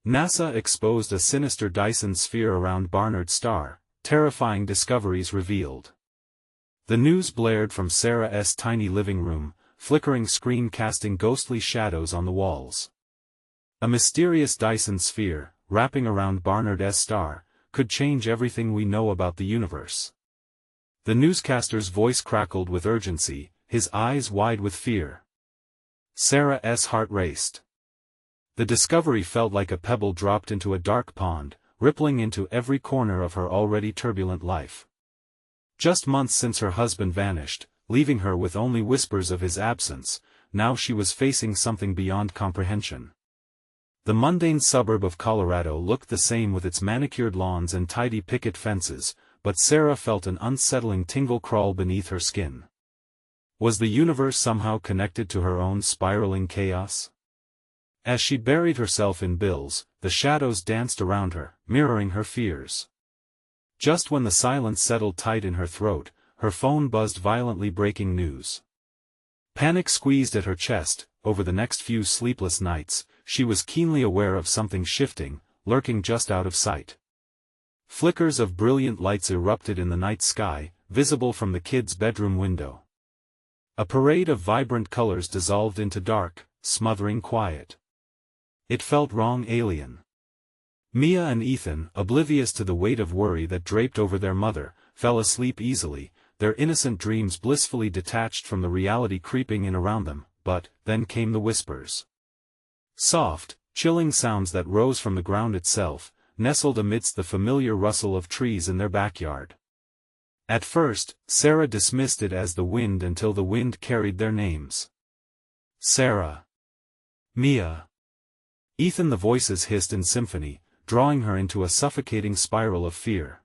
NASA exposed a sinister Dyson sphere around Barnard's star, terrifying discoveries revealed. The news blared from Sarah's tiny living room, flickering screen casting ghostly shadows on the walls. A mysterious Dyson sphere, wrapping around Barnard's star, could change everything we know about the universe. The newscaster's voice crackled with urgency, his eyes wide with fear. Sarah's heart raced. The discovery felt like a pebble dropped into a dark pond, rippling into every corner of her already turbulent life. Just months since her husband vanished, leaving her with only whispers of his absence, now she was facing something beyond comprehension. The mundane suburb of Colorado looked the same with its manicured lawns and tidy picket fences, but Sarah felt an unsettling tingle crawl beneath her skin. Was the universe somehow connected to her own spiraling chaos? As she buried herself in bills, the shadows danced around her, mirroring her fears. Just when the silence settled tight in her throat, her phone buzzed violently, breaking news. Panic squeezed at her chest. Over the next few sleepless nights, she was keenly aware of something shifting, lurking just out of sight. Flickers of brilliant lights erupted in the night sky, visible from the kid's bedroom window. A parade of vibrant colors dissolved into dark, smothering quiet. It felt wrong, alien. Mia and Ethan, oblivious to the weight of worry that draped over their mother, fell asleep easily, their innocent dreams blissfully detached from the reality creeping in around them, but then came the whispers. Soft, chilling sounds that rose from the ground itself, nestled amidst the familiar rustle of trees in their backyard. At first, Sarah dismissed it as the wind until the wind carried their names. Sarah. Mia. Ethan. The voices hissed in symphony, drawing her into a suffocating spiral of fear.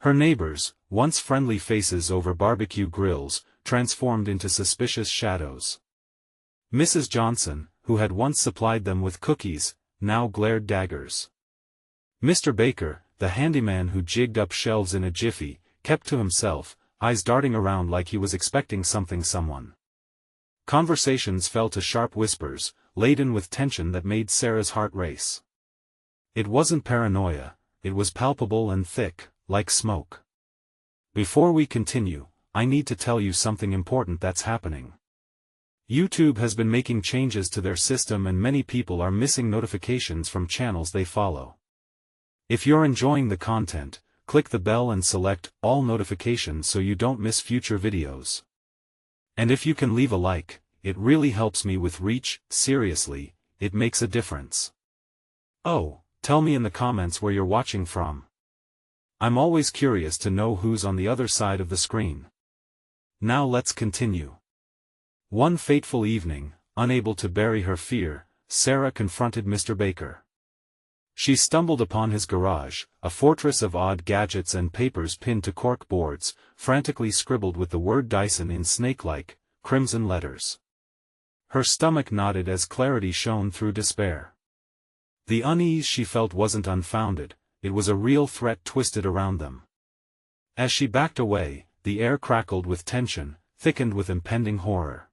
Her neighbors, once friendly faces over barbecue grills, transformed into suspicious shadows. Mrs. Johnson, who had once supplied them with cookies, now glared daggers. Mr. Baker, the handyman who jigged up shelves in a jiffy, kept to himself, eyes darting around like he was expecting someone. Conversations fell to sharp whispers, laden with tension that made Sarah's heart race. It wasn't paranoia, it was palpable and thick, like smoke. Before we continue, I need to tell you something important that's happening. YouTube has been making changes to their system and many people are missing notifications from channels they follow. If you're enjoying the content, click the bell and select all notifications so you don't miss future videos. And if you can leave a like, it really helps me with reach. Seriously, it makes a difference. Oh, tell me in the comments where you're watching from. I'm always curious to know who's on the other side of the screen. Now let's continue. One fateful evening, unable to bury her fear, Sarah confronted Mr. Baker. She stumbled upon his garage, a fortress of odd gadgets and papers pinned to cork boards, frantically scribbled with the word Dyson in snake-like, crimson letters. Her stomach knotted as clarity shone through despair. The unease she felt wasn't unfounded, it was a real threat twisted around them. As she backed away, the air crackled with tension, thickened with impending horror.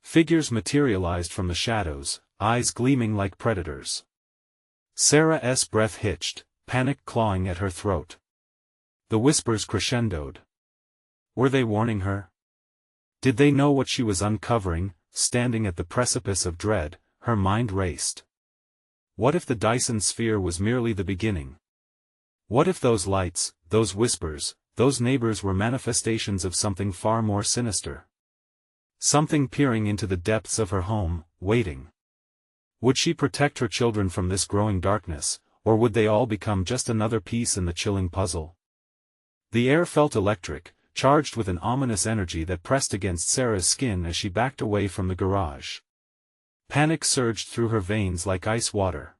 Figures materialized from the shadows, eyes gleaming like predators. Sarah's breath hitched, panic clawing at her throat. The whispers crescendoed. Were they warning her? Did they know what she was uncovering? Standing at the precipice of dread, her mind raced. What if the Dyson sphere was merely the beginning? What if those lights, those whispers, those neighbors were manifestations of something far more sinister? Something peering into the depths of her home, waiting. Would she protect her children from this growing darkness, or would they all become just another piece in the chilling puzzle? The air felt electric, charged with an ominous energy that pressed against Sarah's skin as she backed away from the garage. Panic surged through her veins like ice water.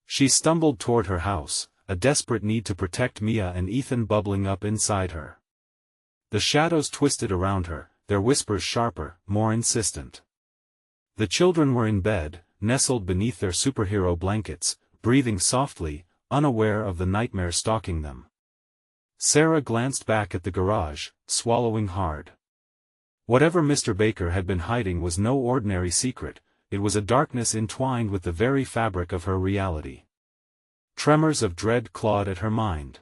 She stumbled toward her house, a desperate need to protect Mia and Ethan bubbling up inside her. The shadows twisted around her, their whispers sharper, more insistent. The children were in bed, nestled beneath their superhero blankets, breathing softly, unaware of the nightmare stalking them. Sarah glanced back at the garage, swallowing hard. Whatever Mr. Baker had been hiding was no ordinary secret, it was a darkness entwined with the very fabric of her reality. Tremors of dread clawed at her mind.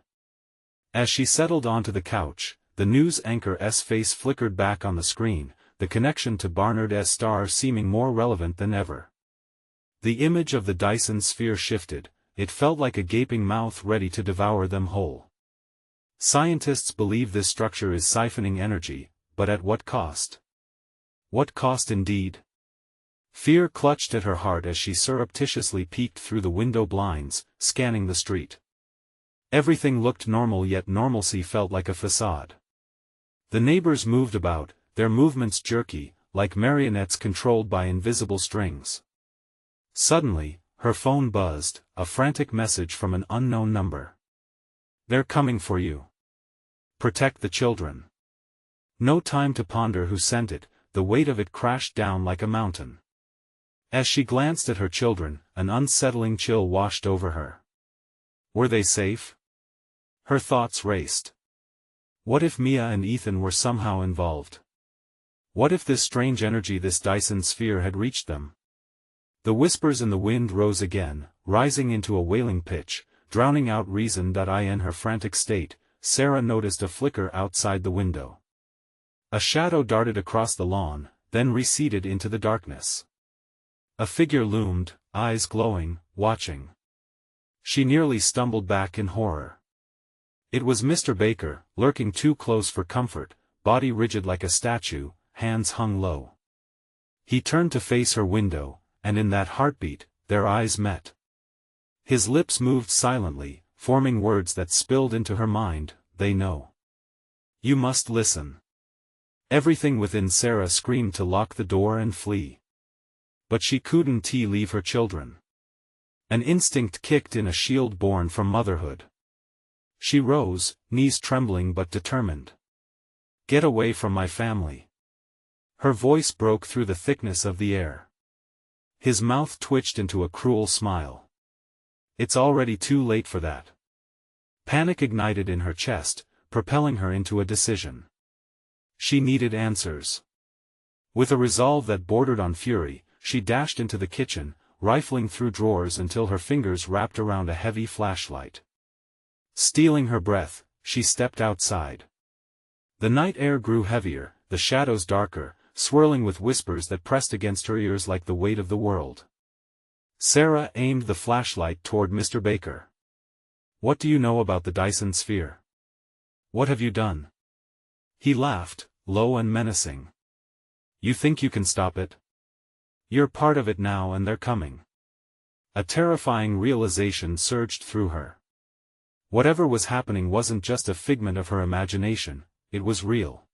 As she settled onto the couch, the news anchor's face flickered back on the screen, the connection to Barnard'S star seeming more relevant than ever. The image of the Dyson sphere shifted, it felt like a gaping mouth ready to devour them whole. Scientists believe this structure is siphoning energy, but at what cost? What cost indeed? Fear clutched at her heart as she surreptitiously peeked through the window blinds, scanning the street. Everything looked normal, yet normalcy felt like a facade. The neighbors moved about, their movements jerky, like marionettes controlled by invisible strings. Suddenly, her phone buzzed, a frantic message from an unknown number. "They're coming for you. Protect the children." No time to ponder who sent it, the weight of it crashed down like a mountain. As she glanced at her children, an unsettling chill washed over her. Were they safe? Her thoughts raced. What if Mia and Ethan were somehow involved? What if this strange energy, this Dyson sphere, had reached them? The whispers in the wind rose again, rising into a wailing pitch, drowning out reason. In her frantic state, Sarah noticed a flicker outside the window. A shadow darted across the lawn, then receded into the darkness. A figure loomed, eyes glowing, watching. She nearly stumbled back in horror. It was Mr. Baker, lurking too close for comfort, body rigid like a statue, hands hung low. He turned to face her window, and in that heartbeat, their eyes met. His lips moved silently, forming words that spilled into her mind. "They know. You must listen." Everything within Sarah screamed to lock the door and flee. But she couldn't leave her children. An instinct kicked in, a shield born from motherhood. She rose, knees trembling but determined. "Get away from my family." Her voice broke through the thickness of the air. His mouth twitched into a cruel smile. "It's already too late for that." Panic ignited in her chest, propelling her into a decision. She needed answers. With a resolve that bordered on fury, she dashed into the kitchen, rifling through drawers until her fingers wrapped around a heavy flashlight. Stealing her breath, she stepped outside. The night air grew heavier, the shadows darker, swirling with whispers that pressed against her ears like the weight of the world. Sarah aimed the flashlight toward Mr. Baker. "What do you know about the Dyson sphere? What have you done?" He laughed, low and menacing. "You think you can stop it? You're part of it now, and they're coming." A terrifying realization surged through her. Whatever was happening wasn't just a figment of her imagination, it was real.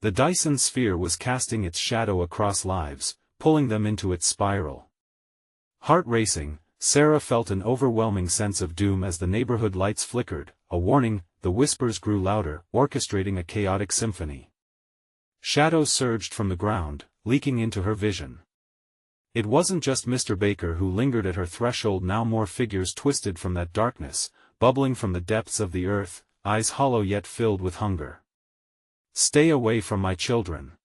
The Dyson sphere was casting its shadow across lives, pulling them into its spiral. Heart racing, Sarah felt an overwhelming sense of doom as the neighborhood lights flickered, a warning. The whispers grew louder, orchestrating a chaotic symphony. Shadows surged from the ground, leaking into her vision. It wasn't just Mr. Baker who lingered at her threshold now, more figures twisted from that darkness, bubbling from the depths of the earth, eyes hollow yet filled with hunger. "Stay away from my children!"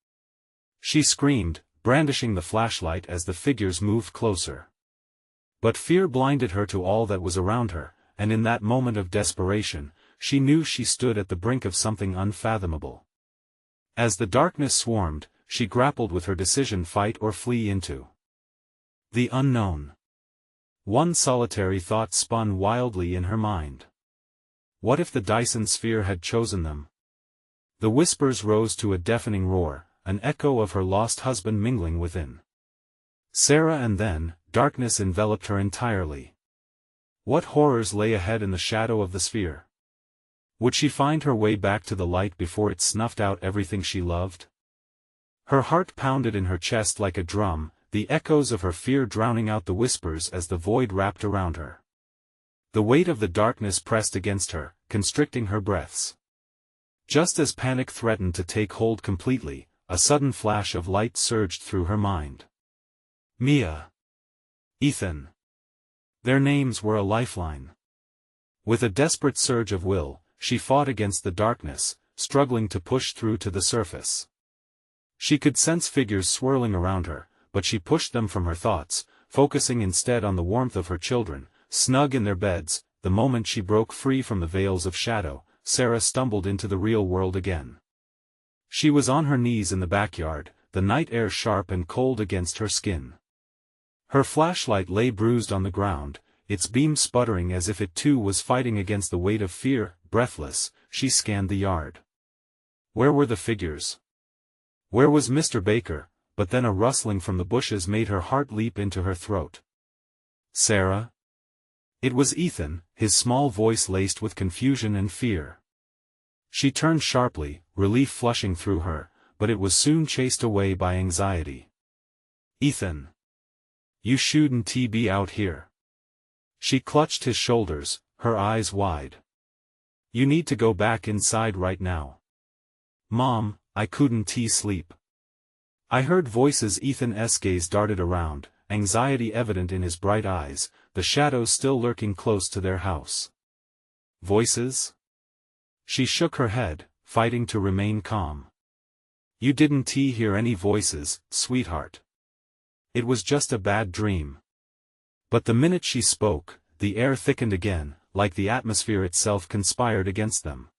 she screamed, brandishing the flashlight as the figures moved closer. But fear blinded her to all that was around her, and in that moment of desperation, she knew she stood at the brink of something unfathomable. As the darkness swarmed, she grappled with her decision: fight or flee into the unknown. One solitary thought spun wildly in her mind. What if the Dyson sphere had chosen them? The whispers rose to a deafening roar, an echo of her lost husband mingling within. Sarah, and then, darkness enveloped her entirely. What horrors lay ahead in the shadow of the sphere? Would she find her way back to the light before it snuffed out everything she loved? Her heart pounded in her chest like a drum, the echoes of her fear drowning out the whispers as the void wrapped around her. The weight of the darkness pressed against her, constricting her breaths. Just as panic threatened to take hold completely, a sudden flash of light surged through her mind. Mia. Ethan. Their names were a lifeline. With a desperate surge of will, she fought against the darkness, struggling to push through to the surface. She could sense figures swirling around her, but she pushed them from her thoughts, focusing instead on the warmth of her children, snug in their beds. The moment she broke free from the veils of shadow, Sarah stumbled into the real world again. She was on her knees in the backyard, the night air sharp and cold against her skin. Her flashlight lay bruised on the ground, its beam sputtering as if it too was fighting against the weight of fear. Breathless, she scanned the yard. Where were the figures? Where was Mr. Baker? But then a rustling from the bushes made her heart leap into her throat. Sarah? It was Ethan, his small voice laced with confusion and fear. She turned sharply, relief flushing through her, but it was soon chased away by anxiety. Ethan! You shouldn't be out here. She clutched his shoulders, her eyes wide. You need to go back inside right now. Mom, I couldn't sleep. I heard voices. Ethan's gaze darted around, anxiety evident in his bright eyes, the shadows still lurking close to their house. Voices? She shook her head, fighting to remain calm. You didn't hear any voices, sweetheart. It was just a bad dream. But the minute she spoke, the air thickened again, like the atmosphere itself conspired against them.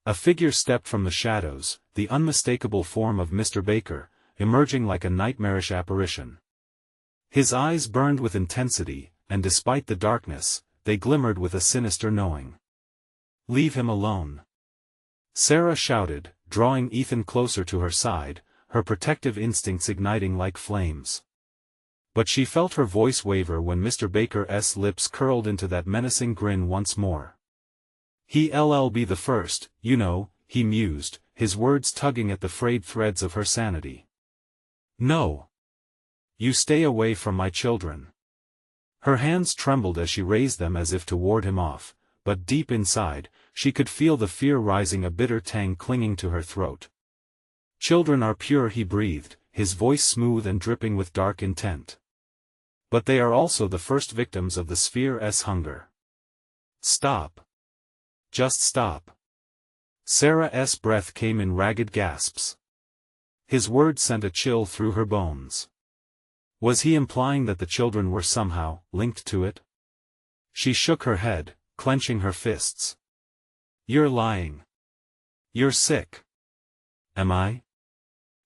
A figure stepped from the shadows, the unmistakable form of Mr. Baker, emerging like a nightmarish apparition. His eyes burned with intensity, and despite the darkness, they glimmered with a sinister knowing. Leave him alone. Sarah shouted, drawing Ethan closer to her side, her protective instincts igniting like flames. But she felt her voice waver when Mr. Baker's lips curled into that menacing grin once more. He'll be the first, you know, he mused, his words tugging at the frayed threads of her sanity. No. You stay away from my children. Her hands trembled as she raised them as if to ward him off, but deep inside, she could feel the fear rising, a bitter tang clinging to her throat. Children are pure, he breathed, his voice smooth and dripping with dark intent. But they are also the first victims of the sphere's hunger. Stop. Just stop. Sarah's breath came in ragged gasps. His words sent a chill through her bones. Was he implying that the children were somehow linked to it? She shook her head, clenching her fists. You're lying. You're sick. Am I?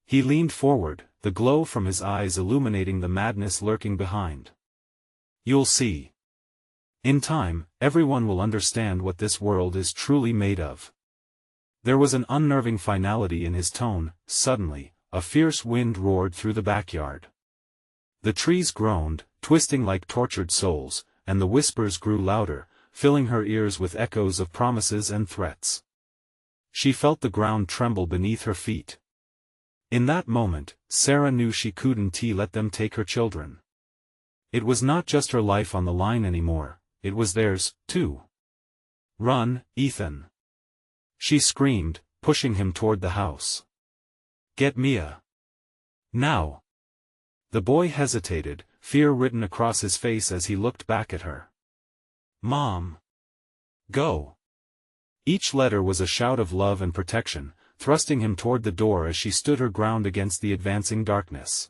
He leaned forward, the glow from his eyes illuminating the madness lurking behind. You'll see. In time, everyone will understand what this world is truly made of. There was an unnerving finality in his tone. Suddenly, a fierce wind roared through the backyard. The trees groaned, twisting like tortured souls, and the whispers grew louder, filling her ears with echoes of promises and threats. She felt the ground tremble beneath her feet. In that moment, Sarah knew she couldn't let them take her children. It was not just her life on the line anymore, it was theirs, too. Run, Ethan! She screamed, pushing him toward the house. Get Mia. Now! The boy hesitated, fear written across his face as he looked back at her. Mom! Go! Each letter was a shout of love and protection, thrusting him toward the door as she stood her ground against the advancing darkness.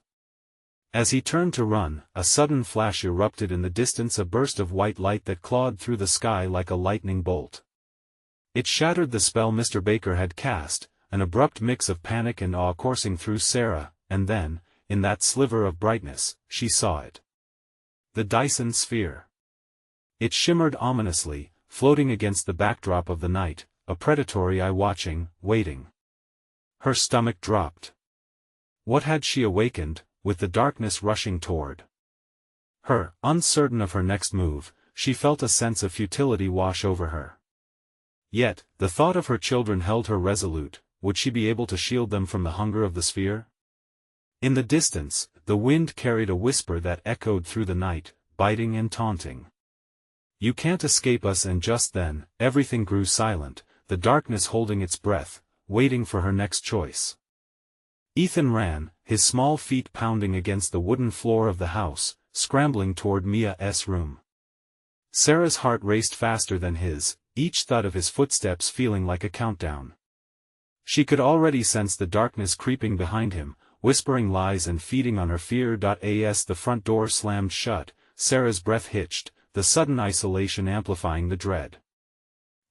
As he turned to run, a sudden flash erupted in the distance, a burst of white light that clawed through the sky like a lightning bolt. It shattered the spell Mr. Baker had cast, an abrupt mix of panic and awe coursing through Sarah, and then, in that sliver of brightness, she saw it. The Dyson sphere. It shimmered ominously, floating against the backdrop of the night, a predatory eye watching, waiting. Her stomach dropped. What had she awakened, with the darkness rushing toward her? Uncertain of her next move, she felt a sense of futility wash over her. Yet, the thought of her children held her resolute. Would she be able to shield them from the hunger of the sphere? In the distance, the wind carried a whisper that echoed through the night, biting and taunting. You can't escape us. And just then, everything grew silent, the darkness holding its breath, waiting for her next choice. Ethan ran, his small feet pounding against the wooden floor of the house, scrambling toward Mia's room. Sarah's heart raced faster than his, each thud of his footsteps feeling like a countdown. She could already sense the darkness creeping behind him, whispering lies and feeding on her fear. As the front door slammed shut, Sarah's breath hitched, the sudden isolation amplifying the dread.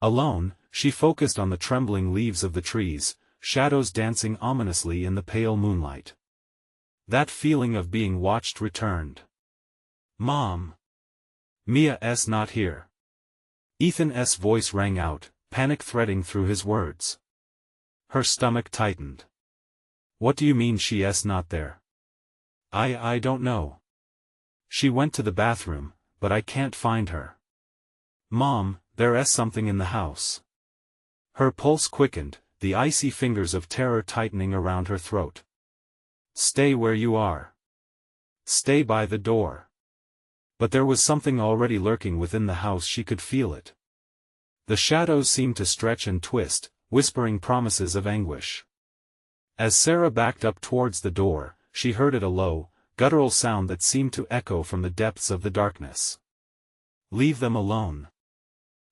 Alone, she focused on the trembling leaves of the trees, shadows dancing ominously in the pale moonlight. That feeling of being watched returned. "Mom! Mia's not here." Ethan's voice rang out, panic threading through his words. Her stomach tightened. "What do you mean she's not there?" I don't know. She went to the bathroom, but I can't find her." "Mom, there's something in the house." Her pulse quickened, the icy fingers of terror tightening around her throat. "Stay where you are. Stay by the door." But there was something already lurking within the house. She could feel it. The shadows seemed to stretch and twist, whispering promises of anguish. As Sarah backed up towards the door, she heard a low, guttural sound that seemed to echo from the depths of the darkness. "Leave them alone."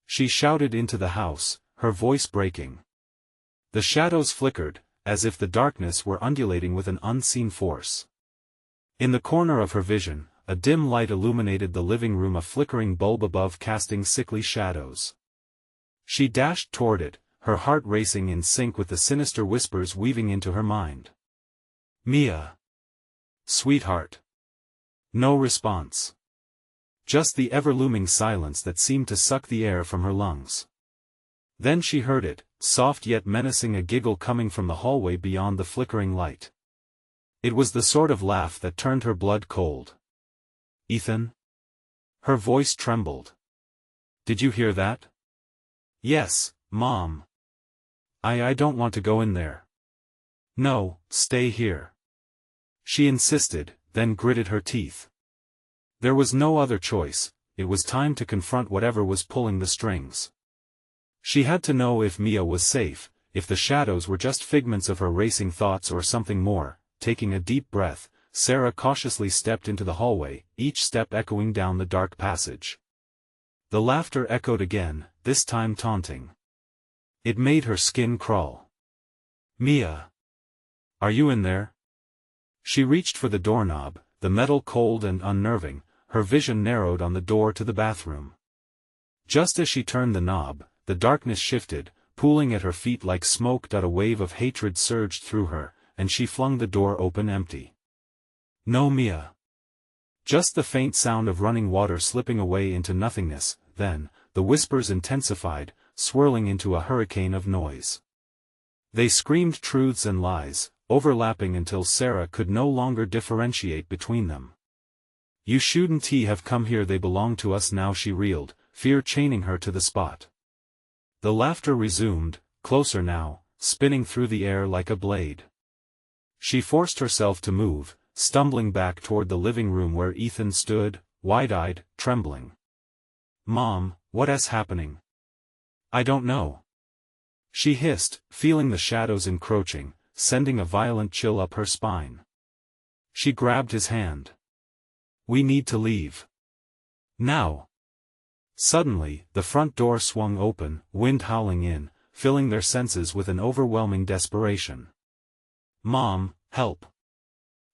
She shouted into the house, her voice breaking. The shadows flickered, as if the darkness were undulating with an unseen force. In the corner of her vision, a dim light illuminated the living room, a flickering bulb above casting sickly shadows. She dashed toward it, her heart racing in sync with the sinister whispers weaving into her mind. "Mia! Sweetheart!" No response. Just the ever-looming silence that seemed to suck the air from her lungs. Then she heard it, soft yet menacing, a giggle coming from the hallway beyond the flickering light. It was the sort of laugh that turned her blood cold. "Ethan?" Her voice trembled. "Did you hear that?" "Yes, Mom. I don't want to go in there." "No, stay here." She insisted, then gritted her teeth. There was no other choice. It was time to confront whatever was pulling the strings. She had to know if Mia was safe, if the shadows were just figments of her racing thoughts or something more. Taking a deep breath, Sarah cautiously stepped into the hallway, each step echoing down the dark passage. The laughter echoed again, this time taunting. It made her skin crawl. "Mia! Are you in there?" She reached for the doorknob, the metal cold and unnerving, her vision narrowed on the door to the bathroom. Just as she turned the knob, the darkness shifted, pooling at her feet like smoke. A wave of hatred surged through her, and she flung the door open empty. "No, Mia." Just the faint sound of running water slipping away into nothingness. Then, the whispers intensified, swirling into a hurricane of noise. They screamed truths and lies, overlapping until Sarah could no longer differentiate between them. "You shouldn't have come here, they belong to us now," she reeled, fear chaining her to the spot. The laughter resumed, closer now, spinning through the air like a blade. She forced herself to move, stumbling back toward the living room where Ethan stood, wide-eyed, trembling. "Mom, what's happening?" "I don't know." She hissed, feeling the shadows encroaching, sending a violent chill up her spine. She grabbed his hand. "We need to leave. Now." Suddenly, the front door swung open, wind howling in, filling their senses with an overwhelming desperation. "Mom, help."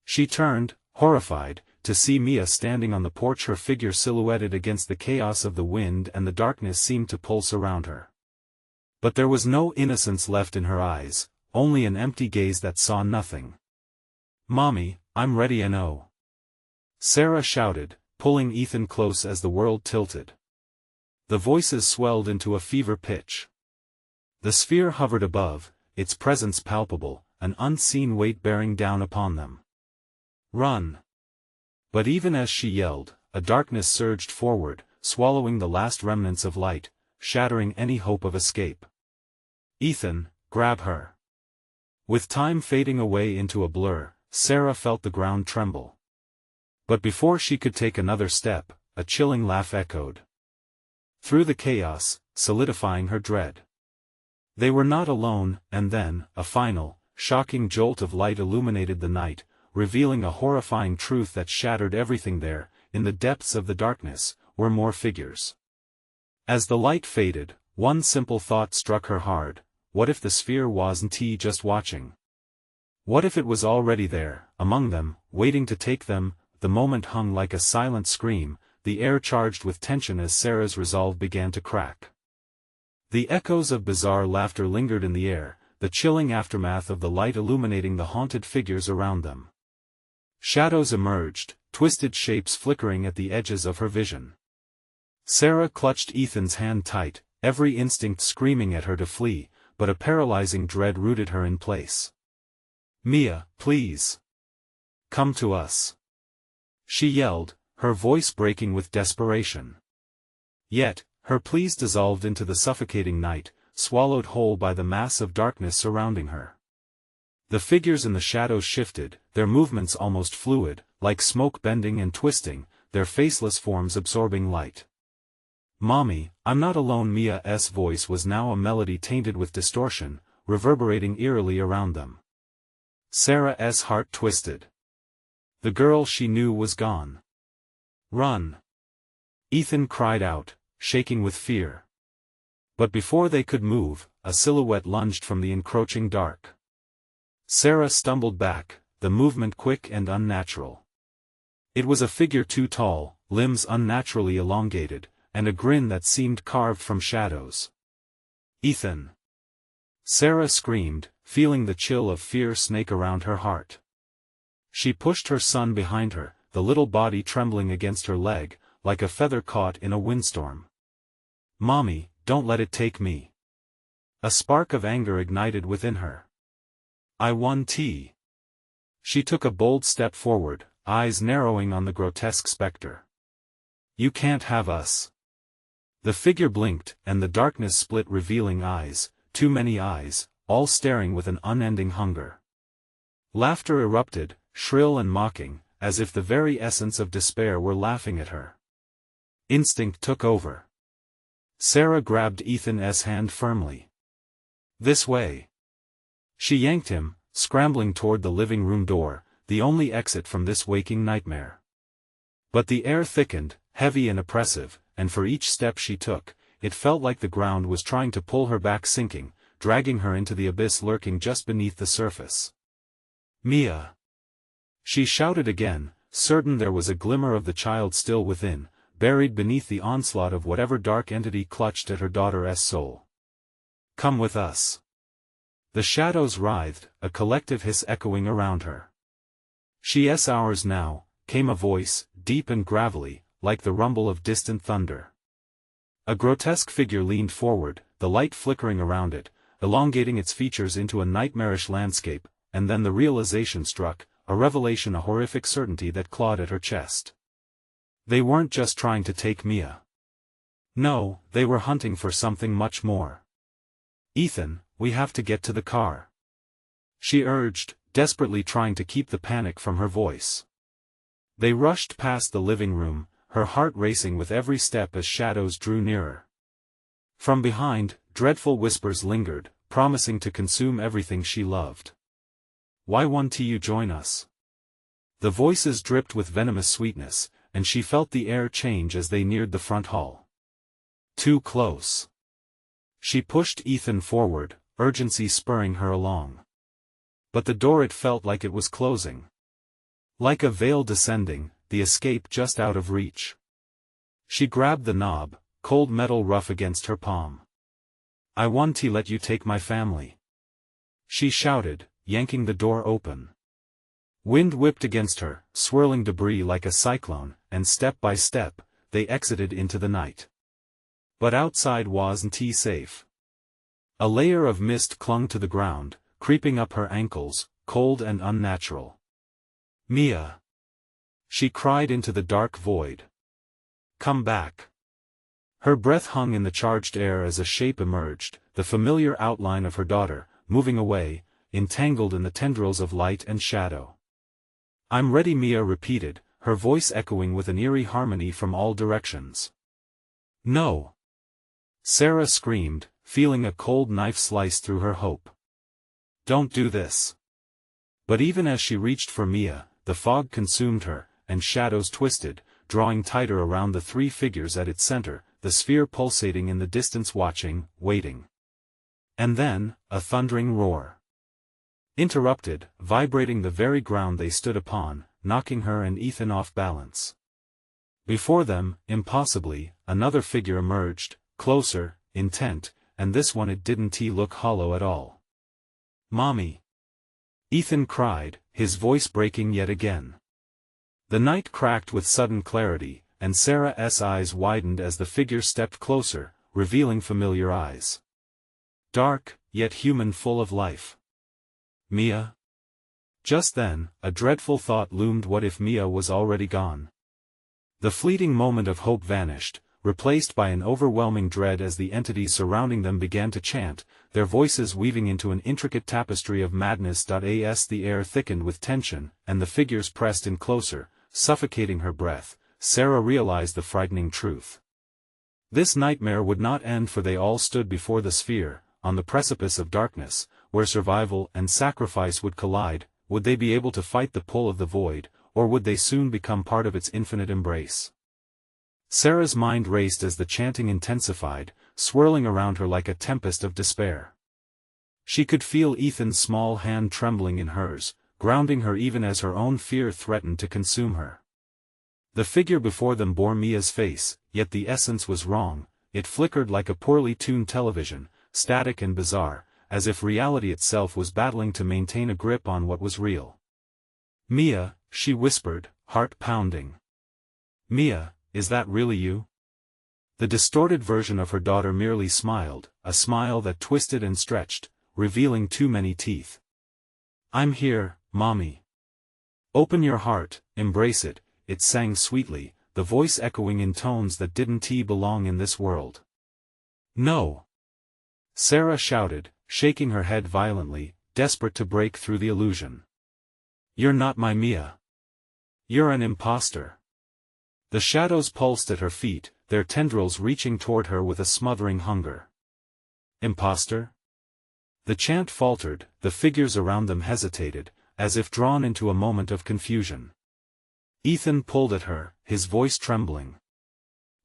She turned, horrified, to see Mia standing on the porch, her figure silhouetted against the chaos of the wind, and the darkness seemed to pulse around her. But there was no innocence left in her eyes, only an empty gaze that saw nothing. "Mommy, I'm ready and oh." Sarah shouted, pulling Ethan close as the world tilted. The voices swelled into a fever pitch. The sphere hovered above, its presence palpable, an unseen weight bearing down upon them. "Run!" But even as she yelled, a darkness surged forward, swallowing the last remnants of light, shattering any hope of escape. "Ethan, grab her." With time fading away into a blur, Sarah felt the ground tremble. But before she could take another step, a chilling laugh echoed through the chaos, solidifying her dread. They were not alone, and then, a final, shocking jolt of light illuminated the night, revealing a horrifying truth that shattered everything. There, in the depths of the darkness, were more figures. As the light faded, one simple thought struck her hard: what if the sphere wasn't just watching? What if it was already there, among them, waiting to take them? The moment hung like a silent scream, the air charged with tension as Sarah's resolve began to crack. The echoes of bizarre laughter lingered in the air, the chilling aftermath of the light illuminating the haunted figures around them. Shadows emerged, twisted shapes flickering at the edges of her vision. Sarah clutched Ethan's hand tight, every instinct screaming at her to flee, but a paralyzing dread rooted her in place. "Mia, please. Come to us," she yelled, her voice breaking with desperation. Yet, her pleas dissolved into the suffocating night, swallowed whole by the mass of darkness surrounding her. The figures in the shadows shifted, their movements almost fluid, like smoke bending and twisting, their faceless forms absorbing light. "Mommy, I'm not alone." Mia's voice was now a melody tainted with distortion, reverberating eerily around them. Sarah's heart twisted. The girl she knew was gone. "Run!" Ethan cried out, shaking with fear. But before they could move, a silhouette lunged from the encroaching dark. Sarah stumbled back, the movement quick and unnatural. It was a figure too tall, limbs unnaturally elongated, and a grin that seemed carved from shadows. "Ethan!" Sarah screamed, feeling the chill of fear snake around her heart. She pushed her son behind her, the little body trembling against her leg, like a feather caught in a windstorm. "Mommy, don't let it take me." A spark of anger ignited within her. "I want tea." She took a bold step forward, eyes narrowing on the grotesque specter. "You can't have us." The figure blinked, and the darkness split, revealing eyes, too many eyes, all staring with an unending hunger. Laughter erupted, shrill and mocking, as if the very essence of despair were laughing at her. Instinct took over. Sarah grabbed Ethan's hand firmly. "This way." She yanked him, scrambling toward the living room door, the only exit from this waking nightmare. But the air thickened, heavy and oppressive, and for each step she took, it felt like the ground was trying to pull her back, sinking, dragging her into the abyss lurking just beneath the surface. "Mia!" She shouted again, certain there was a glimmer of the child still within, buried beneath the onslaught of whatever dark entity clutched at her daughter's soul. "Come with us." The shadows writhed, a collective hiss echoing around her. "She's ours now," came a voice, deep and gravelly, like the rumble of distant thunder. A grotesque figure leaned forward, the light flickering around it, elongating its features into a nightmarish landscape, and then the realization struck, a revelation, a horrific certainty that clawed at her chest. They weren't just trying to take Mia. No, they were hunting for something much more. "Ethan, we have to get to the car," she urged, desperately trying to keep the panic from her voice. They rushed past the living room, her heart racing with every step as shadows drew nearer. From behind, dreadful whispers lingered, promising to consume everything she loved. "Why won't you join us?" The voices dripped with venomous sweetness, and she felt the air change as they neared the front hall. Too close. She pushed Ethan forward, urgency spurring her along. But the door, it felt like it was closing. Like a veil descending, the escape just out of reach. She grabbed the knob, cold metal rough against her palm. "I want to let you take my family," she shouted, yanking the door open. Wind whipped against her, swirling debris like a cyclone, and step by step, they exited into the night. But outside wasn't safe. A layer of mist clung to the ground, creeping up her ankles, cold and unnatural. "Mia!" she cried into the dark void. "Come back." Her breath hung in the charged air as a shape emerged, the familiar outline of her daughter, moving away, entangled in the tendrils of light and shadow. "I'm ready," Mia repeated, her voice echoing with an eerie harmony from all directions. "No!" Sarah screamed, feeling a cold knife slice through her hope. "Don't do this." But even as she reached for Mia, the fog consumed her, and shadows twisted, drawing tighter around the three figures at its center, the sphere pulsating in the distance, watching, waiting. And then, a thundering roar. Interrupted, vibrating the very ground they stood upon, knocking her and Ethan off balance. Before them, impossibly, another figure emerged, closer, intent, and this one it didn't look hollow at all. "Mommy!" Ethan cried, his voice breaking yet again. The night cracked with sudden clarity, and Sarah's eyes widened as the figure stepped closer, revealing familiar eyes. Dark, yet human, full of life. Mia? Just then, a dreadful thought loomed: what if Mia was already gone? The fleeting moment of hope vanished, replaced by an overwhelming dread as the entities surrounding them began to chant, their voices weaving into an intricate tapestry of madness. As the air thickened with tension, and the figures pressed in closer, suffocating her breath, Sarah realized the frightening truth. This nightmare would not end, for they all stood before the sphere, on the precipice of darkness, where survival and sacrifice would collide. Would they be able to fight the pull of the void, or would they soon become part of its infinite embrace? Sarah's mind raced as the chanting intensified, swirling around her like a tempest of despair. She could feel Ethan's small hand trembling in hers, grounding her even as her own fear threatened to consume her. The figure before them bore Mia's face, yet the essence was wrong. It flickered like a poorly tuned television, static and bizarre, as if reality itself was battling to maintain a grip on what was real. "Mia," she whispered, heart pounding. "Mia, is that really you?" The distorted version of her daughter merely smiled, a smile that twisted and stretched, revealing too many teeth. "I'm here, Mommy. Open your heart, embrace it," it sang sweetly, the voice echoing in tones that didn't belong in this world. "No!" Sarah shouted, shaking her head violently, desperate to break through the illusion. "You're not my Mia. You're an imposter." The shadows pulsed at her feet, their tendrils reaching toward her with a smothering hunger. "Imposter?" The chant faltered, the figures around them hesitated, as if drawn into a moment of confusion. Ethan pulled at her, his voice trembling.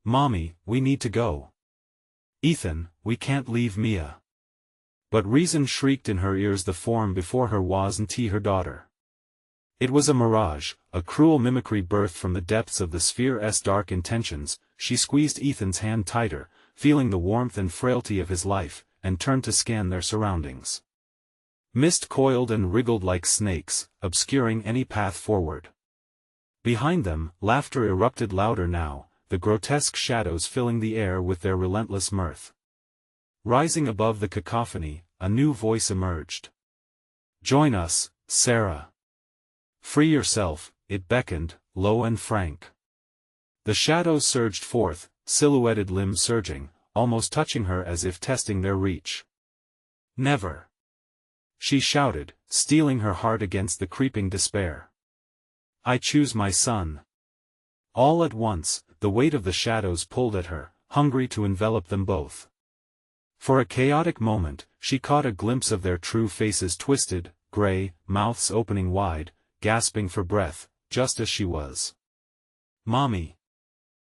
"Mommy, we need to go." "Ethan, we can't leave Mia." But reason shrieked in her ears: the form before her wasn't her daughter. It was a mirage, a cruel mimicry birthed from the depths of the sphere's dark intentions. She squeezed Ethan's hand tighter, feeling the warmth and frailty of his life, and turned to scan their surroundings. Mist coiled and wriggled like snakes, obscuring any path forward. Behind them, laughter erupted louder now, the grotesque shadows filling the air with their relentless mirth. Rising above the cacophony, a new voice emerged. "Join us, Sarah. Free yourself," it beckoned, low and frank. The shadows surged forth, silhouetted limbs surging, almost touching her as if testing their reach. "Never!" she shouted, steeling her heart against the creeping despair. "I choose my son." All at once, the weight of the shadows pulled at her, hungry to envelop them both. For a chaotic moment, she caught a glimpse of their true faces, twisted, gray, mouths opening wide, gasping for breath, just as she was. "Mommy!"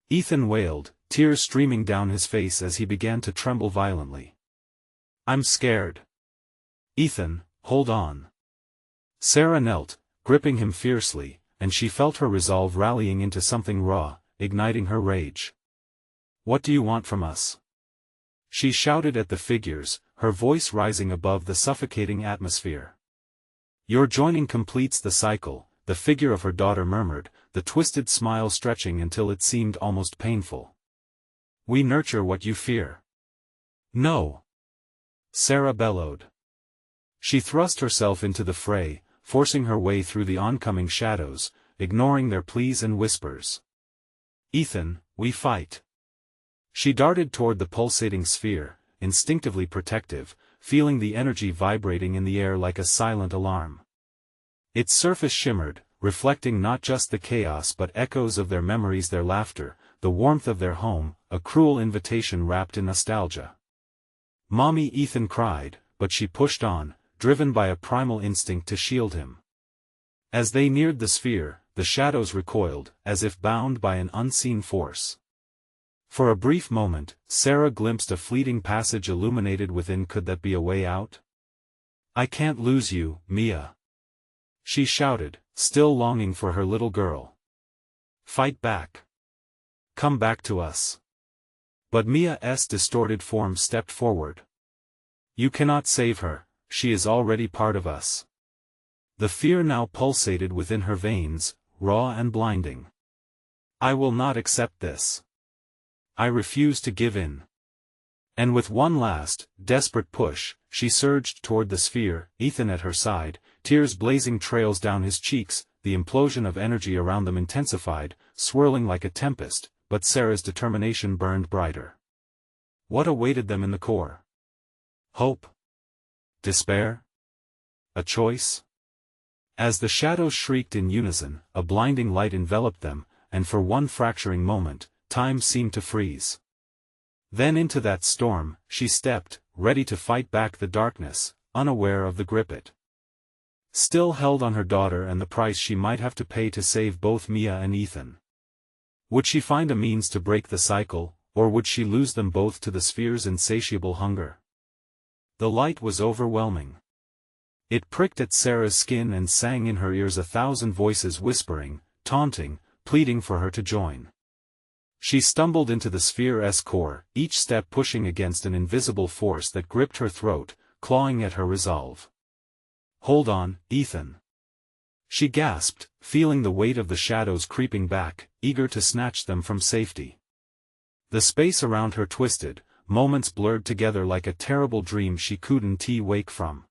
Ethan wailed, tears streaming down his face as he began to tremble violently. "I'm scared." "Ethan, hold on." Sarah knelt, gripping him fiercely, and she felt her resolve rallying into something raw, igniting her rage. "What do you want from us?" she shouted at the figures, her voice rising above the suffocating atmosphere. "Your joining completes the cycle," the figure of her daughter murmured, the twisted smile stretching until it seemed almost painful. "We nurture what you fear." "No!" Sarah bellowed. She thrust herself into the fray, forcing her way through the oncoming shadows, ignoring their pleas and whispers. "Ethan, we fight." She darted toward the pulsating sphere, instinctively protective, feeling the energy vibrating in the air like a silent alarm. Its surface shimmered, reflecting not just the chaos but echoes of their memories, their laughter, the warmth of their home, a cruel invitation wrapped in nostalgia. "Mommy!" Ethan cried, but she pushed on, driven by a primal instinct to shield him. As they neared the sphere, the shadows recoiled, as if bound by an unseen force. For a brief moment, Sarah glimpsed a fleeting passage illuminated within. Could that be a way out? I can't lose you, Mia. She shouted, still longing for her little girl. Fight back. Come back to us. But Mia's distorted form stepped forward. You cannot save her, she is already part of us. The fear now pulsated within her veins, raw and blinding. I will not accept this. I refuse to give in. And with one last, desperate push, she surged toward the sphere, Ethan at her side, tears blazing trails down his cheeks. The implosion of energy around them intensified, swirling like a tempest, but Sarah's determination burned brighter. What awaited them in the core? Hope? Despair? A choice? As the shadows shrieked in unison, a blinding light enveloped them, and for one fracturing moment, time seemed to freeze. Then into that storm, she stepped, ready to fight back the darkness, unaware of the grip it still held on her daughter and the price she might have to pay to save both Mia and Ethan. Would she find a means to break the cycle, or would she lose them both to the sphere's insatiable hunger? The light was overwhelming. It pricked at Sarah's skin and sang in her ears 1,000 voices whispering, taunting, pleading for her to join. She stumbled into the sphere's core, each step pushing against an invisible force that gripped her throat, clawing at her resolve. Hold on, Ethan. She gasped, feeling the weight of the shadows creeping back, eager to snatch them from safety. The space around her twisted, moments blurred together like a terrible dream she couldn't wake from.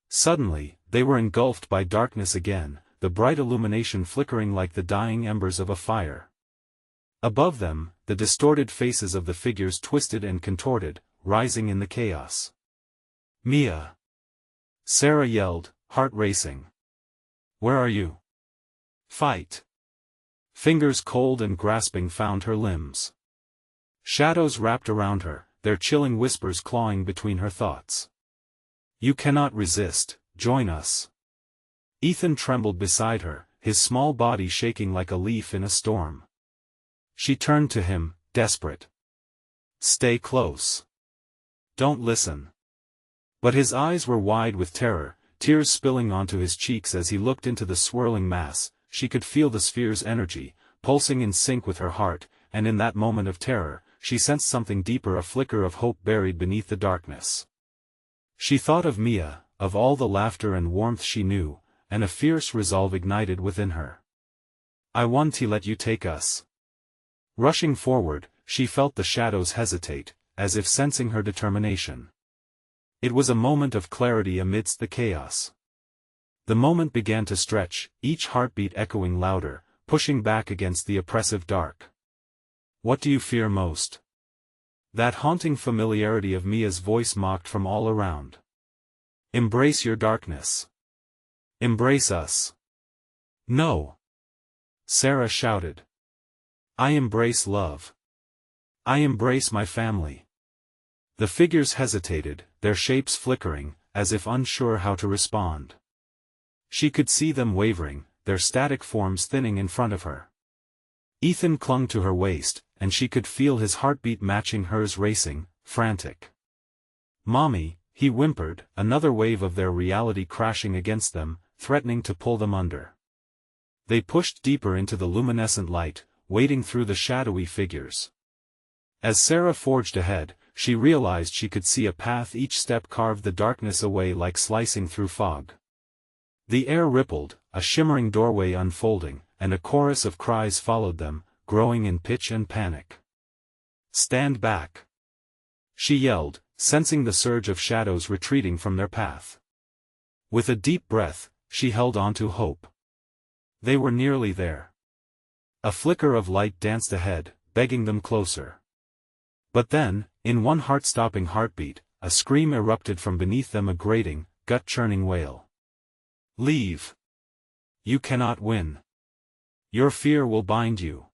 Suddenly, they were engulfed by darkness again, the bright illumination flickering like the dying embers of a fire. Above them, the distorted faces of the figures twisted and contorted, rising in the chaos. Mia! Sarah yelled, heart racing. Where are you? Fight! Fingers cold and grasping found her limbs. Shadows wrapped around her, their chilling whispers clawing between her thoughts. You cannot resist, join us. Ethan trembled beside her, his small body shaking like a leaf in a storm. She turned to him, desperate. Stay close. Don't listen. But his eyes were wide with terror, tears spilling onto his cheeks as he looked into the swirling mass. She could feel the sphere's energy, pulsing in sync with her heart, and in that moment of terror, she sensed something deeper, a flicker of hope buried beneath the darkness. She thought of Mia, of all the laughter and warmth she knew, and a fierce resolve ignited within her. I want to let you take us. Rushing forward, she felt the shadows hesitate, as if sensing her determination. It was a moment of clarity amidst the chaos. The moment began to stretch, each heartbeat echoing louder, pushing back against the oppressive dark. What do you fear most? That haunting familiarity of Mia's voice mocked from all around. Embrace your darkness. Embrace us. No. Sarah shouted. I embrace love. I embrace my family. The figures hesitated, their shapes flickering, as if unsure how to respond. She could see them wavering, their static forms thinning in front of her. Ethan clung to her waist, and she could feel his heartbeat matching hers, racing, frantic. Mommy, he whimpered, another wave of their reality crashing against them, threatening to pull them under. They pushed deeper into the luminescent light, wading through the shadowy figures. As Sarah forged ahead, she realized she could see a path, each step carved the darkness away like slicing through fog. The air rippled, a shimmering doorway unfolding, and a chorus of cries followed them, growing in pitch and panic. Stand back! She yelled, sensing the surge of shadows retreating from their path. With a deep breath, she held on to hope. They were nearly there. A flicker of light danced ahead, begging them closer. But then, in one heart-stopping heartbeat, a scream erupted from beneath them, a grating, gut-churning wail. Leave! You cannot win. Your fear will bind you.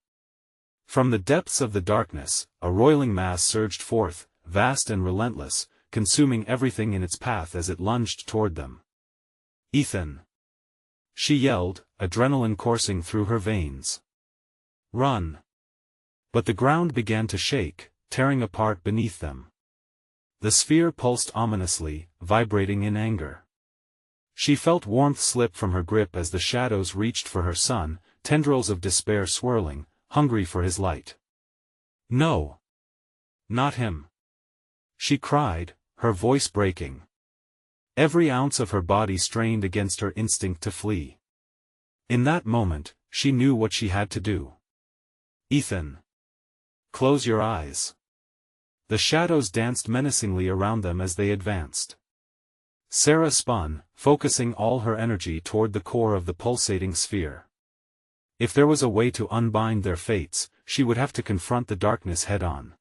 From the depths of the darkness, a roiling mass surged forth, vast and relentless, consuming everything in its path as it lunged toward them. Ethan! She yelled, adrenaline coursing through her veins. Run! But the ground began to shake, tearing apart beneath them. The sphere pulsed ominously, vibrating in anger. She felt warmth slip from her grip as the shadows reached for her son, tendrils of despair swirling, hungry for his light. No. Not him. She cried, her voice breaking. Every ounce of her body strained against her instinct to flee. In that moment, she knew what she had to do. Ethan. Close your eyes. The shadows danced menacingly around them as they advanced. Sarah spun, focusing all her energy toward the core of the pulsating sphere. If there was a way to unbind their fates, she would have to confront the darkness head-on.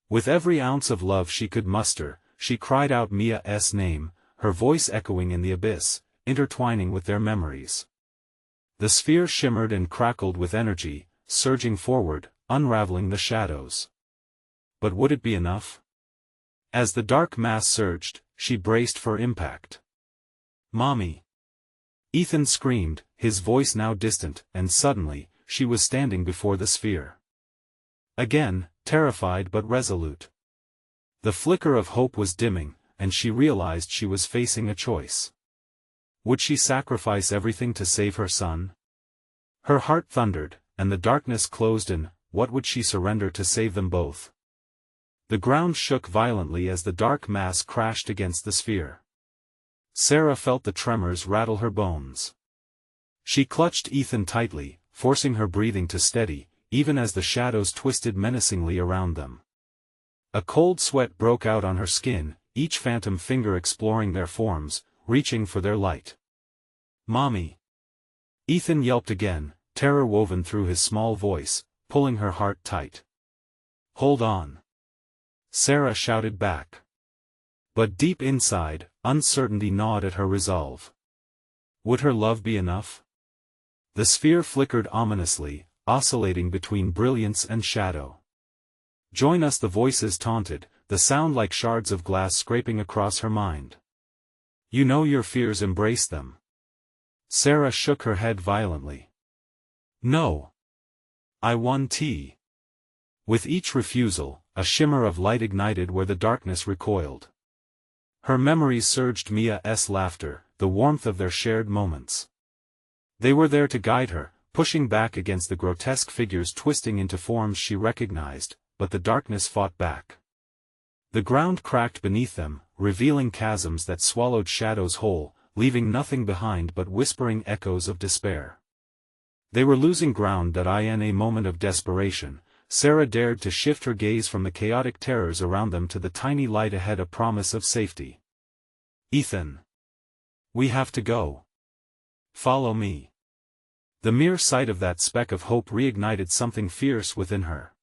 With every ounce of love she could muster, she cried out Mia's name, her voice echoing in the abyss, intertwining with their memories. The sphere shimmered and crackled with energy, surging forward, unraveling the shadows. But would it be enough? As the dark mass surged, she braced for impact. Mommy! Ethan screamed, his voice now distant, and suddenly, she was standing before the sphere. Again, terrified but resolute. The flicker of hope was dimming, and she realized she was facing a choice. Would she sacrifice everything to save her son? Her heart thundered, and the darkness closed in. What would she surrender to save them both? The ground shook violently as the dark mass crashed against the sphere. Sarah felt the tremors rattle her bones. She clutched Ethan tightly, forcing her breathing to steady, even as the shadows twisted menacingly around them. A cold sweat broke out on her skin, each phantom finger exploring their forms, reaching for their light. Mommy! Ethan yelped again, terror woven through his small voice, pulling her heart tight. Hold on! Sarah shouted back. But deep inside, uncertainty gnawed at her resolve. Would her love be enough? The sphere flickered ominously, oscillating between brilliance and shadow. Join us, the voices taunted, the sound like shards of glass scraping across her mind. You know your fears, embrace them. Sarah shook her head violently. No. I want tea. With each refusal, a shimmer of light ignited where the darkness recoiled. Her memories surged Mia's laughter, the warmth of their shared moments. They were there to guide her, pushing back against the grotesque figures twisting into forms she recognized, but the darkness fought back. The ground cracked beneath them, revealing chasms that swallowed shadows whole, leaving nothing behind but whispering echoes of despair. They were losing ground. In a moment of desperation, Sarah dared to shift her gaze from the chaotic terrors around them to the tiny light ahead, a promise of safety. Ethan! We have to go. Follow me. The mere sight of that speck of hope reignited something fierce within her.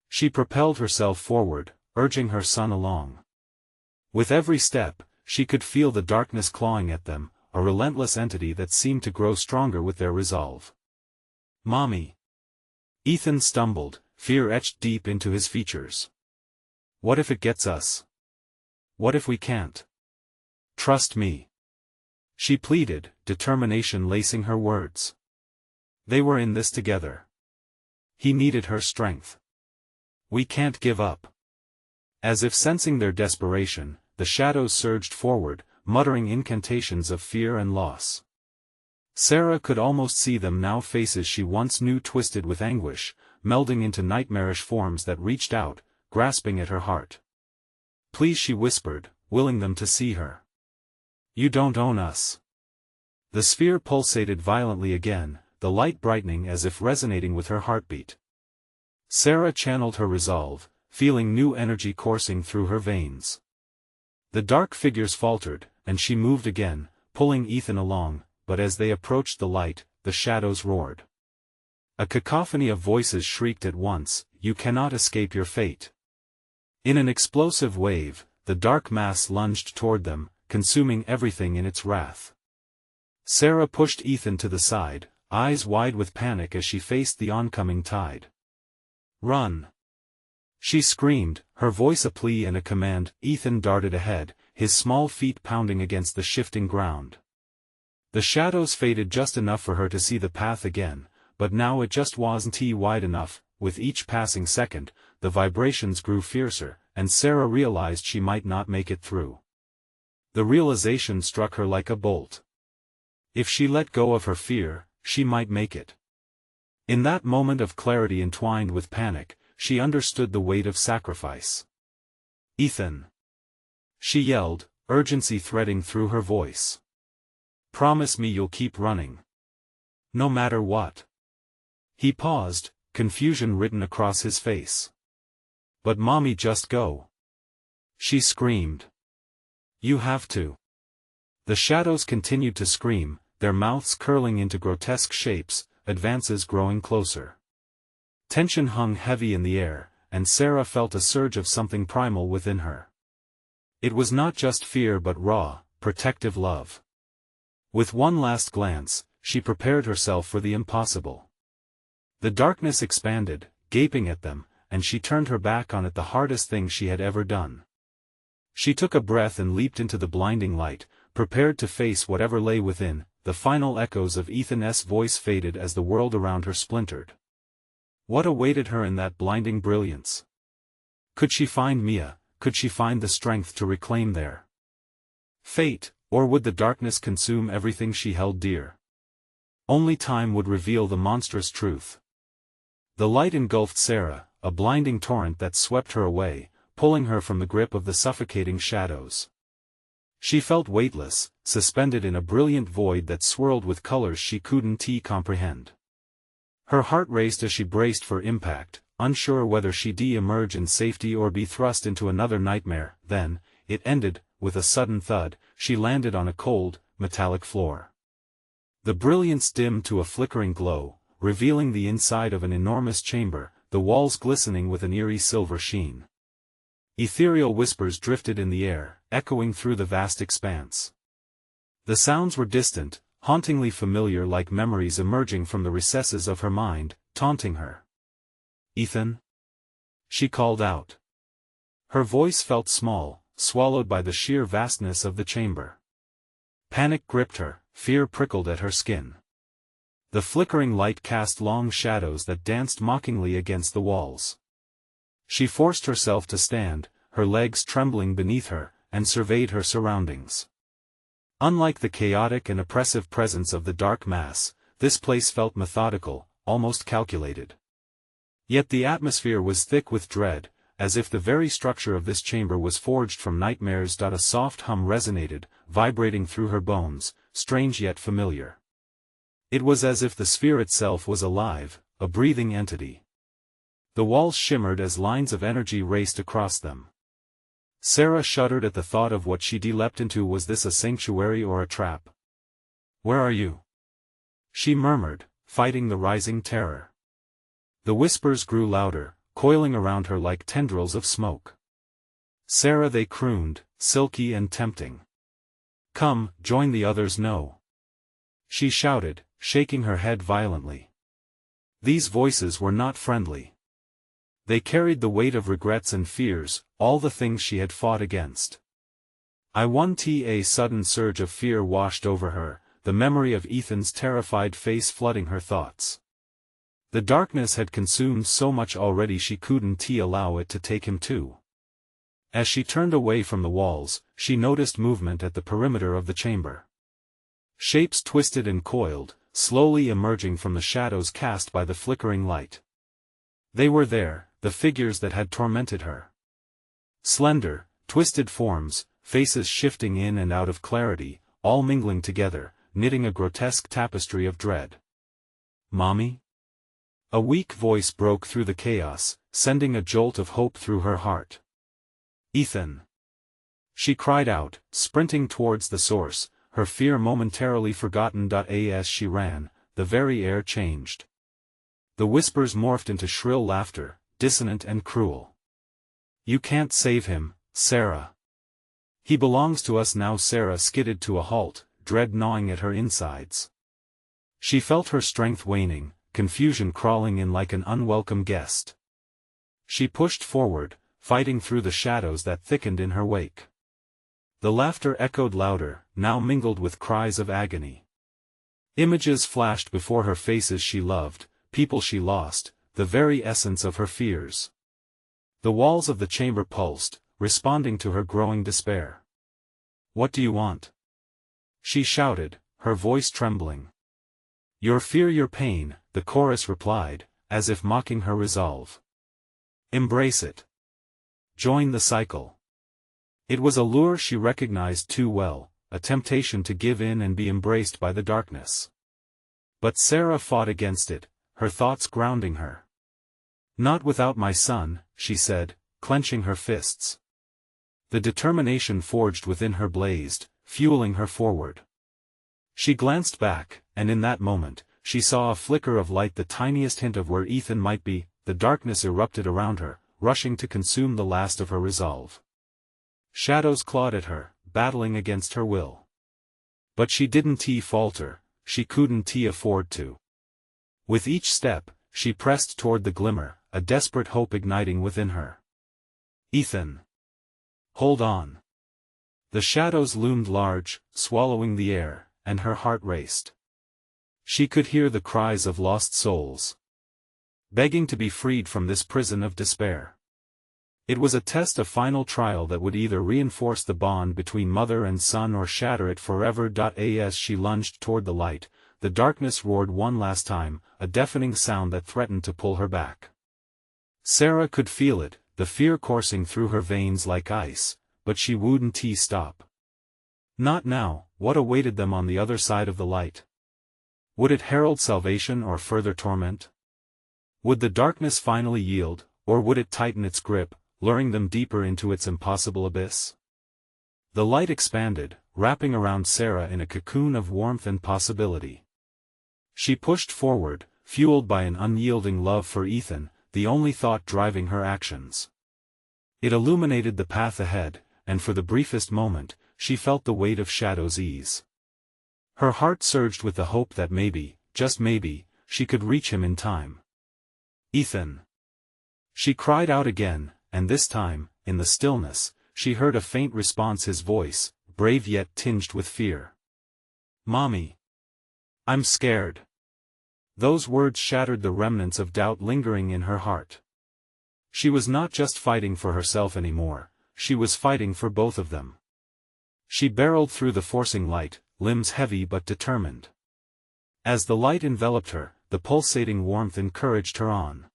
She propelled herself forward, urging her son along. With every step, she could feel the darkness clawing at them, a relentless entity that seemed to grow stronger with their resolve. Mommy! Ethan stumbled, fear etched deep into his features. What if it gets us? What if we can't? Trust me. She pleaded, determination lacing her words. They were in this together. He needed her strength. We can't give up. As if sensing their desperation, the shadows surged forward, muttering incantations of fear and loss. Sarah could almost see them now, faces she once knew twisted with anguish, melding into nightmarish forms that reached out, grasping at her heart. Please, she whispered, willing them to see her. You don't own us. The sphere pulsated violently again, the light brightening as if resonating with her heartbeat. Sarah channeled her resolve, feeling new energy coursing through her veins. The dark figures faltered, and she moved again, pulling Ethan along, but as they approached the light, the shadows roared. A cacophony of voices shrieked at once, "You cannot escape your fate." In an explosive wave, the dark mass lunged toward them, consuming everything in its wrath. Sarah pushed Ethan to the side, eyes wide with panic as she faced the oncoming tide. Run! She screamed, her voice a plea and a command. Ethan darted ahead, his small feet pounding against the shifting ground. The shadows faded just enough for her to see the path again, but now it just wasn't wide enough. With each passing second, the vibrations grew fiercer, and Sarah realized she might not make it through. The realization struck her like a bolt. If she let go of her fear, she might make it. In that moment of clarity entwined with panic, she understood the weight of sacrifice. "Ethan!" she yelled, urgency threading through her voice. "Promise me you'll keep running. No matter what." He paused, confusion written across his face. "But Mommy, just go!" she screamed. "You have to." The shadows continued to scream, their mouths curling into grotesque shapes, advances growing closer. Tension hung heavy in the air, and Sarah felt a surge of something primal within her. It was not just fear but raw, protective love. With one last glance, she prepared herself for the impossible. The darkness expanded, gaping at them, and she turned her back on it, the hardest thing she had ever done. She took a breath and leaped into the blinding light, prepared to face whatever lay within. The final echoes of Ethan's voice faded as the world around her splintered. What awaited her in that blinding brilliance? Could she find Mia? Could she find the strength to reclaim their fate, or would the darkness consume everything she held dear? Only time would reveal the monstrous truth. The light engulfed Sarah, a blinding torrent that swept her away, pulling her from the grip of the suffocating shadows. She felt weightless, suspended in a brilliant void that swirled with colors she couldn't comprehend. Her heart raced as she braced for impact, unsure whether she'd emerge in safety or be thrust into another nightmare. Then, it ended, with a sudden thud. She landed on a cold, metallic floor. The brilliance dimmed to a flickering glow, revealing the inside of an enormous chamber, the walls glistening with an eerie silver sheen. Ethereal whispers drifted in the air, echoing through the vast expanse. The sounds were distant, hauntingly familiar, like memories emerging from the recesses of her mind, taunting her. "Ethan?" she called out. Her voice felt small, swallowed by the sheer vastness of the chamber. Panic gripped her, fear prickled at her skin. The flickering light cast long shadows that danced mockingly against the walls. She forced herself to stand, her legs trembling beneath her, and surveyed her surroundings. Unlike the chaotic and oppressive presence of the dark mass, this place felt methodical, almost calculated. Yet the atmosphere was thick with dread, as if the very structure of this chamber was forged from nightmares. A soft hum resonated, vibrating through her bones, strange yet familiar. It was as if the sphere itself was alive, a breathing entity. The walls shimmered as lines of energy raced across them. Sarah shuddered at the thought of what she'd leapt into. Was this a sanctuary or a trap? "Where are you?" she murmured, fighting the rising terror. The whispers grew louder, coiling around her like tendrils of smoke. "Sarah," they crooned, silky and tempting. "Come, join the others." "No," she shouted, shaking her head violently. These voices were not friendly. They carried the weight of regrets and fears, all the things she had fought against. A sudden surge of fear washed over her, the memory of Ethan's terrified face flooding her thoughts. The darkness had consumed so much already, she couldn't allow it to take him too. As she turned away from the walls, she noticed movement at the perimeter of the chamber. Shapes twisted and coiled, slowly emerging from the shadows cast by the flickering light. They were there, the figures that had tormented her. Slender, twisted forms, faces shifting in and out of clarity, all mingling together, knitting a grotesque tapestry of dread. "Mommy?" A weak voice broke through the chaos, sending a jolt of hope through her heart. "Ethan!" she cried out, sprinting towards the source, her fear momentarily forgotten. As she ran, the very air changed. The whispers morphed into shrill laughter, dissonant and cruel. "You can't save him, Sarah. He belongs to us now." Sarah skidded to a halt, dread gnawing at her insides. She felt her strength waning, confusion crawling in like an unwelcome guest. She pushed forward, fighting through the shadows that thickened in her wake. The laughter echoed louder, now mingled with cries of agony. Images flashed before her, faces she loved, people she lost, the very essence of her fears. The walls of the chamber pulsed, responding to her growing despair. What do you want? She shouted, her voice trembling. Your fear, your pain, the chorus replied, as if mocking her resolve. Embrace it. Join the cycle. It was a lure she recognized too well, a temptation to give in and be embraced by the darkness. But Sarah fought against it, her thoughts grounding her. Not without my son, she said, clenching her fists. The determination forged within her blazed, fueling her forward. She glanced back, and in that moment, she saw a flicker of light, the tiniest hint of where Ethan might be. The darkness erupted around her, rushing to consume the last of her resolve. Shadows clawed at her, battling against her will. But she didn't falter, she couldn't afford to. With each step, she pressed toward the glimmer, a desperate hope igniting within her. Ethan! Hold on! The shadows loomed large, swallowing the air, and her heart raced. She could hear the cries of lost souls, begging to be freed from this prison of despair. It was a test, a final trial that would either reinforce the bond between mother and son or shatter it forever. As she lunged toward the light, the darkness roared one last time, a deafening sound that threatened to pull her back. Sarah could feel it, the fear coursing through her veins like ice, but she wouldn't stop. Not now. What awaited them on the other side of the light? Would it herald salvation or further torment? Would the darkness finally yield, or would it tighten its grip, luring them deeper into its impossible abyss? The light expanded, wrapping around Sarah in a cocoon of warmth and possibility. She pushed forward, fueled by an unyielding love for Ethan, the only thought driving her actions. It illuminated the path ahead, and for the briefest moment, she felt the weight of shadows ease. Her heart surged with the hope that maybe, just maybe, she could reach him in time. Ethan! She cried out again, and this time, in the stillness, she heard a faint response, his voice, brave yet tinged with fear. Mommy! I'm scared. Those words shattered the remnants of doubt lingering in her heart. She was not just fighting for herself anymore, she was fighting for both of them. She barreled through the forcing light, limbs heavy but determined. As the light enveloped her, the pulsating warmth encouraged her on.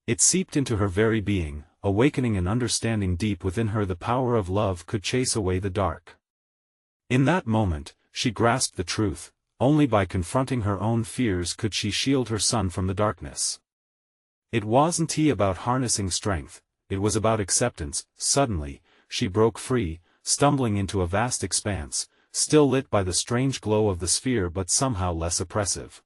It seeped into her very being, awakening an understanding deep within her. The power of love could chase away the dark. In that moment, she grasped the truth. Only by confronting her own fears could she shield her son from the darkness. It wasn't about harnessing strength, it was about acceptance. Suddenly, she broke free, stumbling into a vast expanse, still lit by the strange glow of the sphere but somehow less oppressive.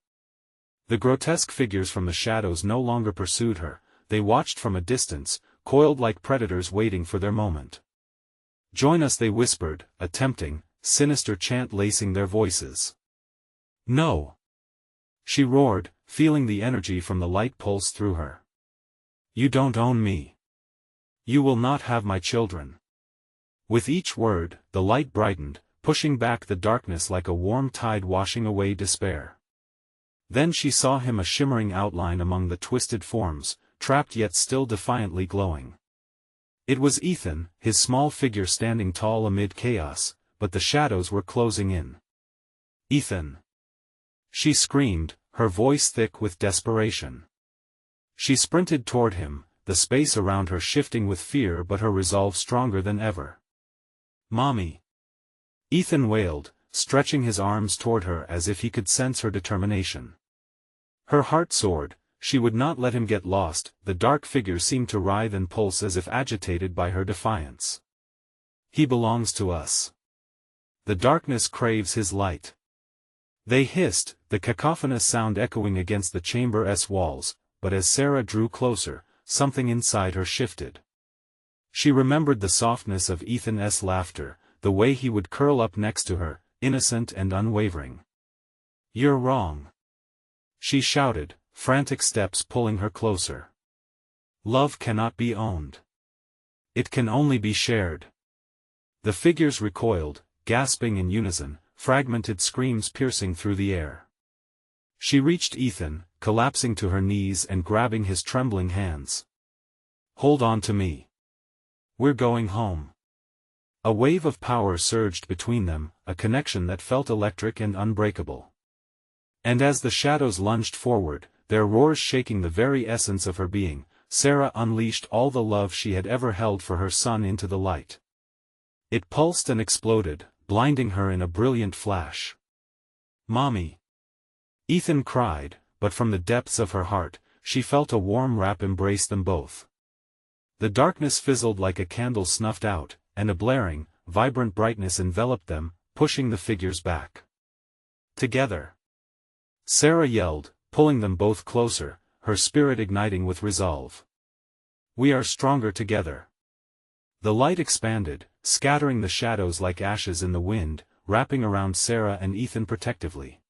The grotesque figures from the shadows no longer pursued her, they watched from a distance, coiled like predators waiting for their moment. Join us, they whispered, a tempting, sinister chant lacing their voices. No! She roared, feeling the energy from the light pulse through her. You don't own me. You will not have my children. With each word, the light brightened, pushing back the darkness like a warm tide washing away despair. Then she saw him, a shimmering outline among the twisted forms, trapped yet still defiantly glowing. It was Ethan, his small figure standing tall amid chaos, but the shadows were closing in. Ethan! She screamed, her voice thick with desperation. She sprinted toward him, the space around her shifting with fear but her resolve stronger than ever. Mommy! Ethan wailed, stretching his arms toward her as if he could sense her determination. Her heart soared, she would not let him get lost. The dark figure seemed to writhe and pulse as if agitated by her defiance. He belongs to us. The darkness craves his light. They hissed, the cacophonous sound echoing against the chamber's walls, but as Sarah drew closer, something inside her shifted. She remembered the softness of Ethan's laughter, the way he would curl up next to her, innocent and unwavering. You're wrong! She shouted, frantic steps pulling her closer. Love cannot be owned. It can only be shared. The figures recoiled, gasping in unison, fragmented screams piercing through the air. She reached Ethan, collapsing to her knees and grabbing his trembling hands. Hold on to me. We're going home. A wave of power surged between them, a connection that felt electric and unbreakable. And as the shadows lunged forward, their roars shaking the very essence of her being, Sarah unleashed all the love she had ever held for her son into the light. It pulsed and exploded, blinding her in a brilliant flash. "Mommy!" Ethan cried, but from the depths of her heart, she felt a warm wrap embrace them both. The darkness fizzled like a candle snuffed out, and a blaring, vibrant brightness enveloped them, pushing the figures back. "Together!" Sarah yelled, pulling them both closer, her spirit igniting with resolve. "We are stronger together." The light expanded, scattering the shadows like ashes in the wind, wrapping around Sarah and Ethan protectively.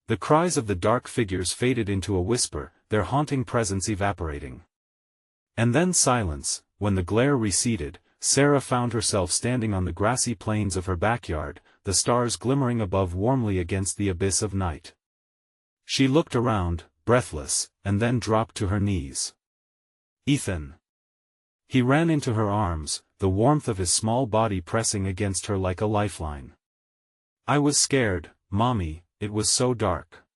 The cries of the dark figures faded into a whisper, their haunting presence evaporating. And then silence. When the glare receded, Sarah found herself standing on the grassy plains of her backyard, the stars glimmering above warmly against the abyss of night. She looked around, breathless, and then dropped to her knees. "Ethan!" He ran into her arms, the warmth of his small body pressing against her like a lifeline. "I was scared, Mommy, it was so dark."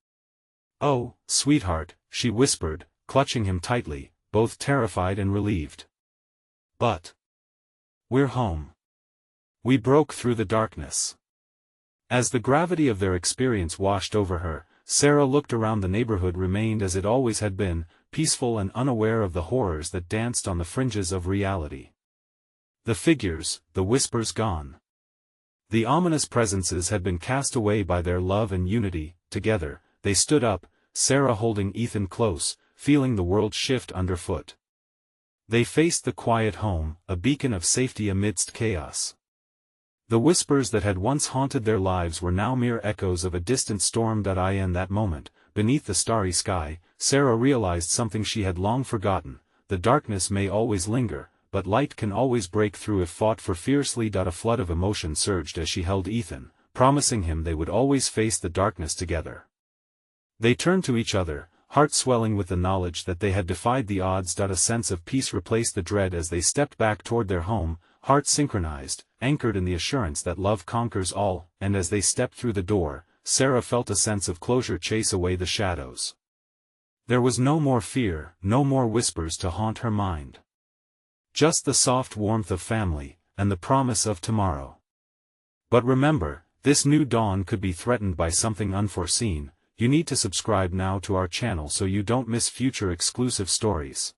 "Oh, sweetheart," she whispered, clutching him tightly, both terrified and relieved. "But we're home. We broke through the darkness." As the gravity of their experience washed over her, Sarah looked around. The neighborhood remained as it always had been, peaceful and unaware of the horrors that danced on the fringes of reality. The figures, the whispers gone. The ominous presences had been cast away by their love and unity. Together, they stood up, Sarah holding Ethan close, feeling the world shift underfoot. They faced the quiet home, a beacon of safety amidst chaos. The whispers that had once haunted their lives were now mere echoes of a distant storm. In that moment, beneath the starry sky, Sarah realized something she had long forgotten: the darkness may always linger, but light can always break through if fought for fiercely. A flood of emotion surged as she held Ethan, promising him they would always face the darkness together. They turned to each other, hearts swelling with the knowledge that they had defied the odds. A sense of peace replaced the dread as they stepped back toward their home, hearts synchronized, anchored in the assurance that love conquers all. And as they stepped through the door, Sarah felt a sense of closure chase away the shadows. There was no more fear, no more whispers to haunt her mind. Just the soft warmth of family, and the promise of tomorrow. But remember, this new dawn could be threatened by something unforeseen. You need to subscribe now to our channel so you don't miss future exclusive stories.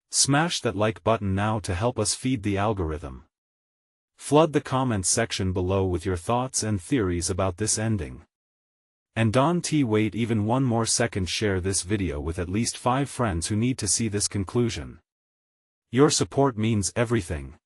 Smash that like button now to help us feed the algorithm. Flood the comments section below with your thoughts and theories about this ending. And don't wait even one more second. Share this video with at least 5 friends who need to see this conclusion. Your support means everything.